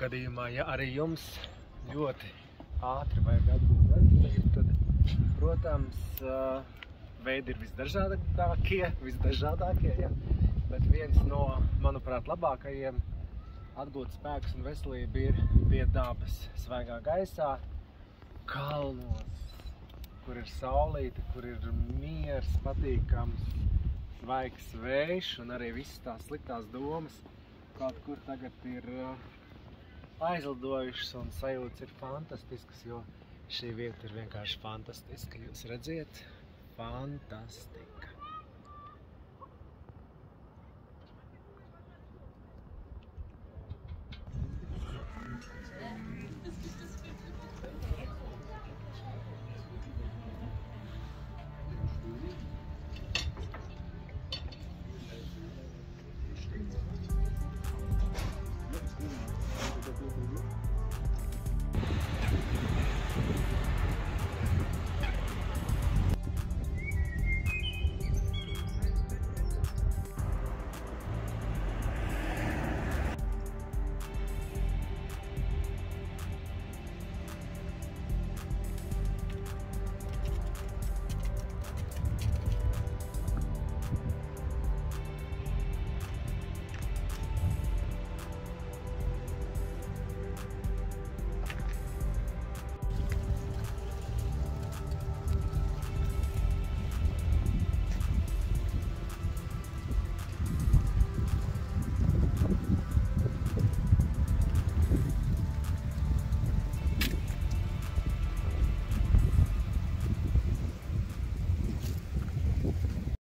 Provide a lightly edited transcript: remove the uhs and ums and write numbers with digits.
Gadījumā, ja arī jums ļoti ātri vajag atgūt veselību, tad, protams, veidi ir visdažādākie, ja? Bet viens no, manuprāt, labākajiem atgūt spēkus un veselību ir pie dabas, svaigā gaisā, kalnos, kur ir saulīte, kur ir miers, patīkams, svaigs vējš un arī visas tās sliktās domas kaut kur tagad ir aizlidojušas un sajūtas ir fantastiskas, jo šī vieta ir vienkārši fantastiska. Jūs redziet? Fantastiski!